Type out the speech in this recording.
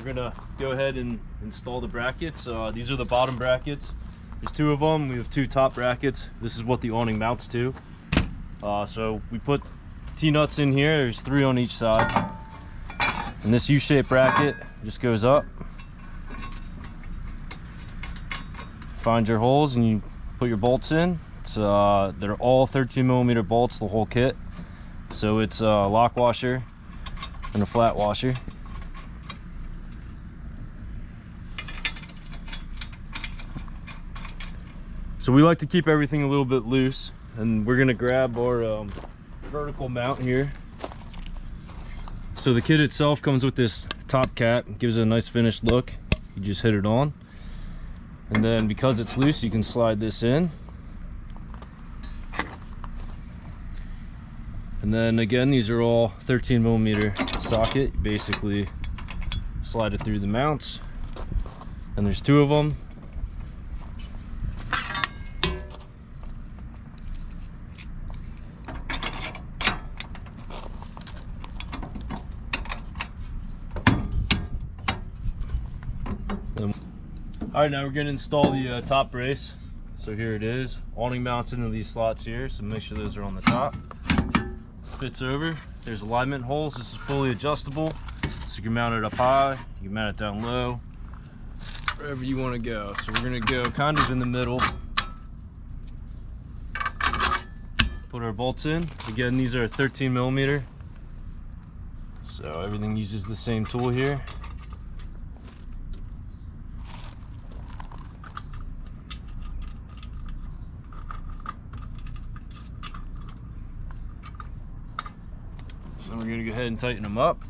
gonna go ahead and install the brackets. These are the bottom brackets. There's 2 of them. We have 2 top brackets. This is what the awning mounts to. So we put T-nuts in here. There's 3 on each side. And this U-shaped bracket just goes up. Find your holes and you put your bolts in. They're all 13mm bolts, the whole kit. So it's a lock washer and a flat washer. So we like to keep everything a little bit loose, and we're gonna grab our vertical mount here. So the kit itself comes with this top cap, gives it a nice finished look. You just hit it on, and then because it's loose, you can slide this in. And then again, these are all 13mm socket. You basically slide it through the mounts, and there's 2 of them. All right, now we're gonna install the top brace. So here it is. Awning mounts into these slots here, so make sure those are on the top. Fits over. There's alignment holes. This is fully adjustable, so you can mount it up high, you can mount it down low, wherever you want to go. So we're gonna go kind of in the middle. Put our bolts in. Again, these are 13mm, so everything uses the same tool here. And we're going to go ahead and tighten them up.